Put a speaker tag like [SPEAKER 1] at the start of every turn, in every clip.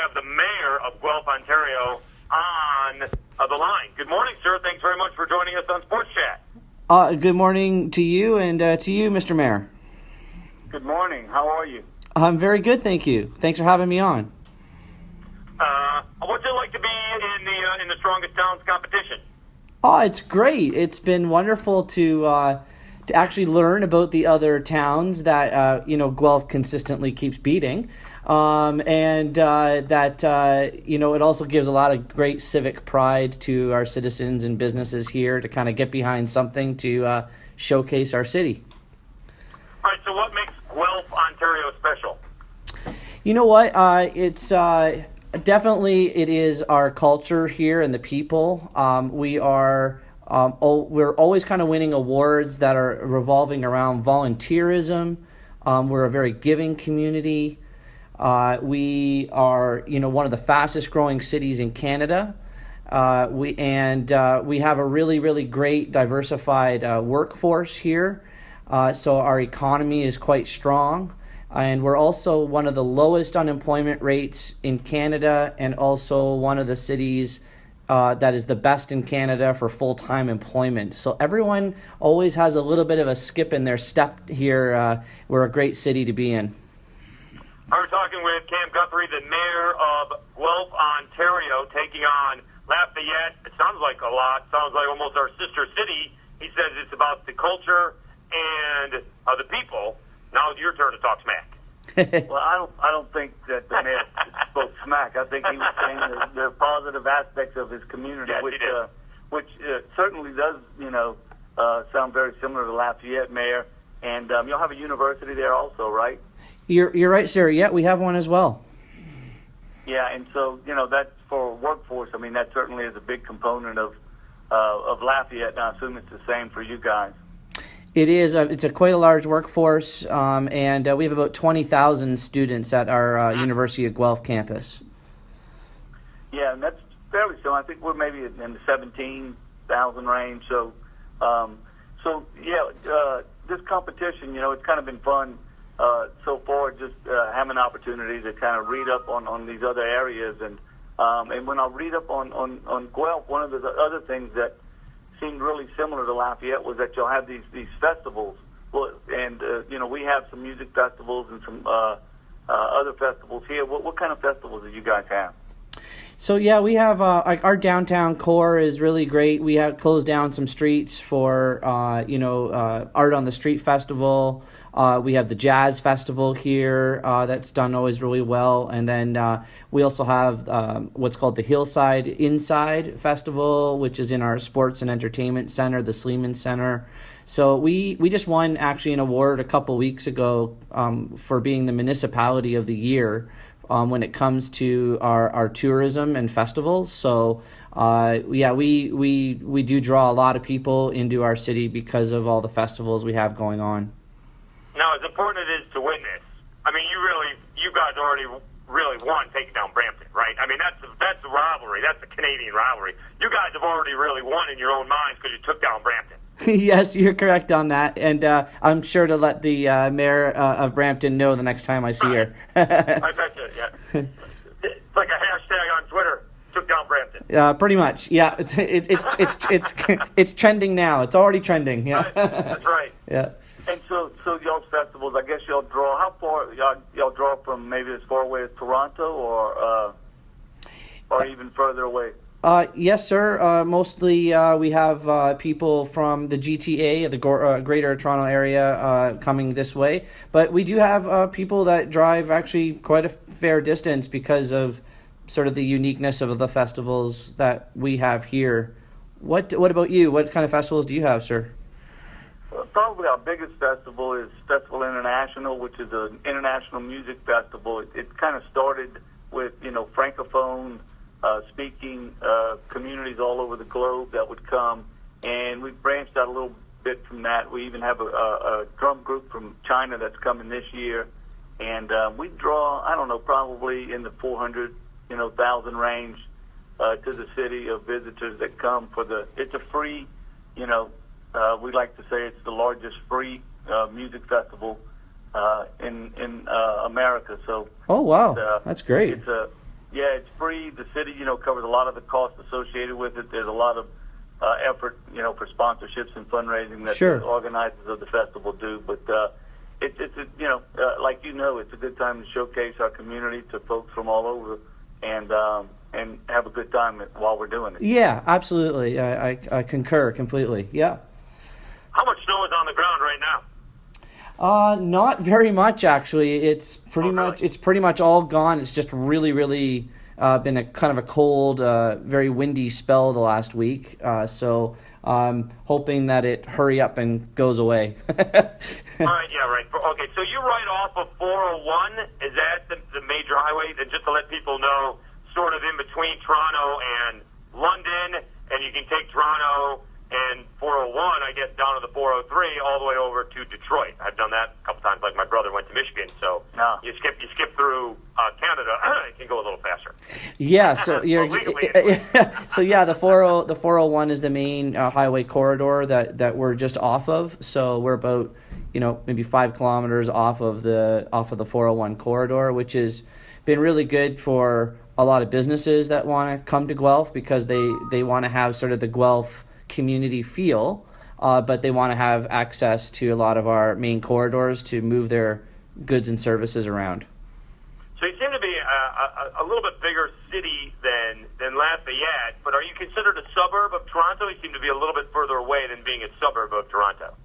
[SPEAKER 1] have the mayor of Guelph, Ontario, on the line. Good morning, sir. Thanks very much for joining us on Sports Chat.
[SPEAKER 2] Good morning to you and to you, Mr. Mayor.
[SPEAKER 3] Good morning. How are you?
[SPEAKER 2] I'm very good, thank you. Thanks for having me on.
[SPEAKER 1] What's it like to be in the Strongest Towns competition?
[SPEAKER 2] Oh, it's great. It's been wonderful to actually learn about the other towns that Guelph consistently keeps beating, and that it also gives a lot of great civic pride to our citizens and businesses here to kind of get behind something to showcase our city.
[SPEAKER 1] All right. So, what makes Guelph, Ontario special?
[SPEAKER 2] You know what? It's definitely it is our culture here and the people. We're always kind of winning awards that are revolving around volunteerism. We're a very giving community. We are, one of the fastest growing cities in Canada. We have a really, really great diversified workforce here. So our economy is quite strong. And we're also one of the lowest unemployment rates in Canada, and also one of the cities that is the best in Canada for full-time employment. So everyone always has a little bit of a skip in their step here. We're a great city to be in.
[SPEAKER 1] We're talking with Cam Guthrie, the mayor of Guelph, Ontario, taking on Lafayette. It sounds like a lot. Sounds like almost our sister city. He says it's about the culture and the people. Now it's your turn to talk smack.
[SPEAKER 3] Well, I don't think that the mayor spoke smack. I think he was saying the positive aspects of his community,
[SPEAKER 1] Yes,
[SPEAKER 3] which certainly does, sound very similar to Lafayette, Mayor. And you'll have a university there also, right?
[SPEAKER 2] You're right, sir. Yeah, we have one as well.
[SPEAKER 3] Yeah, and so that's for workforce. I mean, that certainly is a big component of Lafayette. And I assume it's the same for you guys.
[SPEAKER 2] It is. It's quite a large workforce, and we have about 20,000 students at our University of Guelph campus.
[SPEAKER 3] Yeah, and that's fairly so. I think we're maybe in the 17,000 range. So, this competition, it's kind of been fun so far. Just having an opportunity to kind of read up on these other areas, and when I read up on Guelph, one of the other things that seemed really similar to Lafayette was that you'll have these festivals. Well, and we have some music festivals and some other festivals here. What kind of festivals do you guys have?
[SPEAKER 2] So yeah, we have our downtown core is really great. We have closed down some streets for Art on the Street Festival. We have the Jazz Festival here that's done always really well, and then we also have what's called the Hillside Inside Festival, which is in our Sports and Entertainment Center, the Sleeman Center. So we just won actually an award a couple weeks ago for being the Municipality of the Year when it comes to our tourism and festivals. So we do draw a lot of people into our city because of all the festivals we have going on.
[SPEAKER 1] Now, as important it is to win this, I mean, you guys already really won taking down Brampton, right? I mean, that's the rivalry. That's the Canadian rivalry. You guys have already really won in your own minds because you took down Brampton.
[SPEAKER 2] Yes, you're correct on that, and I'm sure to let the mayor of Brampton know the next time I see her.
[SPEAKER 1] I bet you, yeah. It's like a hashtag on Twitter. Took down Brampton.
[SPEAKER 2] Pretty much, yeah. It's trending now. It's already trending. Yeah,
[SPEAKER 1] that's right.
[SPEAKER 3] Yeah. And so y'all's festivals, I guess y'all draw. How far y'all draw from? Maybe as far away as Toronto, or even further away.
[SPEAKER 2] Yes, sir. Mostly we have people from the GTA, the Greater Toronto Area, coming this way. But we do have people that drive actually quite a fair distance because of sort of the uniqueness of the festivals that we have here. What about you? What kind of festivals do you have, sir?
[SPEAKER 3] Probably our biggest festival is Festival International, which is an international music festival. It kind of started with, Francophone speaking communities all over the globe that would come, and we've branched out a little bit from that. We even have a drum group from China that's coming this year, and we draw, I don't know, probably in the 400,000 range to the city of visitors that come for it's a free, we like to say it's the largest free music festival in America. So
[SPEAKER 2] oh wow, that's great.
[SPEAKER 3] Yeah, it's free. The city, covers a lot of the costs associated with it. There's a lot of effort, for sponsorships and fundraising that
[SPEAKER 2] Sure.
[SPEAKER 3] the organizers of the festival do. But it's it's a good time to showcase our community to folks from all over and have a good time while we're doing it.
[SPEAKER 2] Yeah, absolutely. I concur completely. Yeah.
[SPEAKER 1] How much snow is on the ground right now?
[SPEAKER 2] Not very much actually. It's pretty
[SPEAKER 1] Oh, really?
[SPEAKER 2] much it's pretty much all gone. It's just really been a kind of a cold, very windy spell the last week. So I'm hoping that it hurry up and goes away.
[SPEAKER 1] All right, yeah, right. Okay, so you're right off of 401. Is that the major highway? And just to let people know, sort of in between Toronto and London, and you can take Toronto and 401, I guess, down to the 403, all the way over to Detroit. I've done that a couple times. Like my brother went to Michigan, so you skip through Canada. It can go a little faster.
[SPEAKER 2] Yeah, so you're so yeah, the 401 is the main highway corridor that we're just off of. So we're about maybe 5 kilometers off of the 401 corridor, which has been really good for a lot of businesses that want to come to Guelph because they want to have sort of the Guelph community feel, but they want to have access to a lot of our main corridors to move their goods and services around.
[SPEAKER 1] So you seem to be a little bit bigger city than Lafayette, but are you considered a suburb of Toronto? You seem to be a little bit further away than being a suburb of Toronto.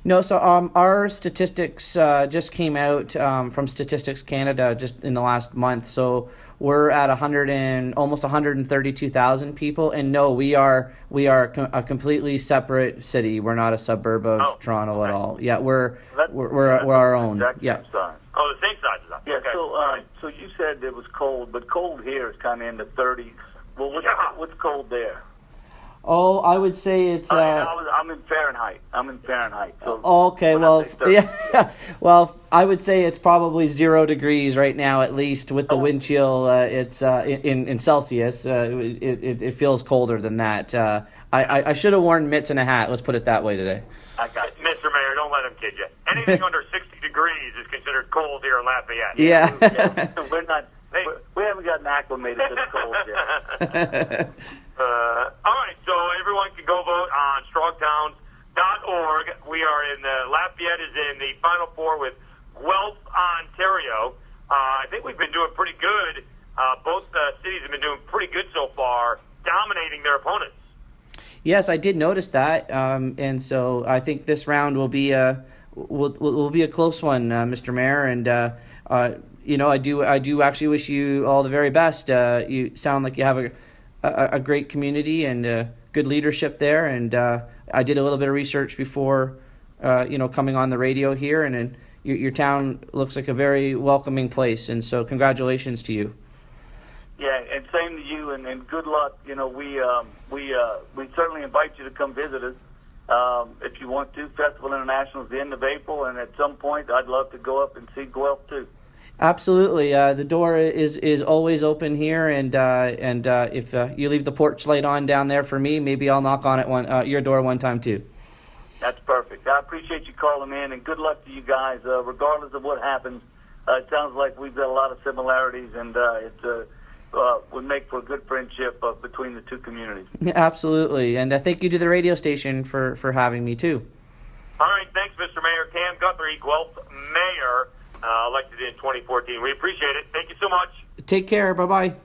[SPEAKER 2] No, so our statistics just came out from Statistics Canada just in the last month. So we're at almost 132,000 people, and no, we are a completely separate city. We're not a suburb of Toronto at all. Yeah, we're our own. Yeah.
[SPEAKER 1] Oh, the same size as us.
[SPEAKER 3] Yeah.
[SPEAKER 1] Okay.
[SPEAKER 3] So you said it was cold, but cold here is kind of in the 30s. Well, what's cold there?
[SPEAKER 2] Oh, I would say it's.
[SPEAKER 3] I'm in Fahrenheit. So
[SPEAKER 2] okay, well, yeah. Well, I would say it's probably 0 degrees right now, at least with the wind chill. It's in Celsius. It feels colder than that. I should have worn mitts and a hat. Let's put it that way today.
[SPEAKER 1] I got it. Mr. Mayor, don't let him kid you. Anything under 60 degrees is considered cold here in Lafayette.
[SPEAKER 2] Yeah.
[SPEAKER 3] We're not. We haven't gotten acclimated to the cold yet.
[SPEAKER 1] All right, so everyone can go vote on strongtowns.org. We are in Lafayette is in the Final Four with Guelph, Ontario. I think we've been doing pretty good. Both cities have been doing pretty good so far, dominating their opponents.
[SPEAKER 2] Yes, I did notice that, and so I think this round will be will be a close one, Mr. Mayor. And I do actually wish you all the very best. You sound like you have a great community and good leadership there. And I did a little bit of research before, coming on the radio here, and your town looks like a very welcoming place. And so congratulations to you.
[SPEAKER 3] Yeah, and same to you, and good luck. We certainly invite you to come visit us if you want to. Festival International is the end of April, and at some point I'd love to go up and see Guelph too.
[SPEAKER 2] Absolutely. The door is always open here, and if you leave the porch light on down there for me, maybe I'll knock on your door one time too.
[SPEAKER 3] That's perfect. I appreciate you calling in, and good luck to you guys. Regardless of what happens, it sounds like we've got a lot of similarities, and it would make for a good friendship between the two communities.
[SPEAKER 2] Absolutely, and thank you to the radio station for having me too.
[SPEAKER 1] All right, thanks, Mr. Mayor Cam Guthrie, Guelph Mayor. Elected in 2014. We appreciate it. Thank you so much.
[SPEAKER 2] Take care. Bye-bye.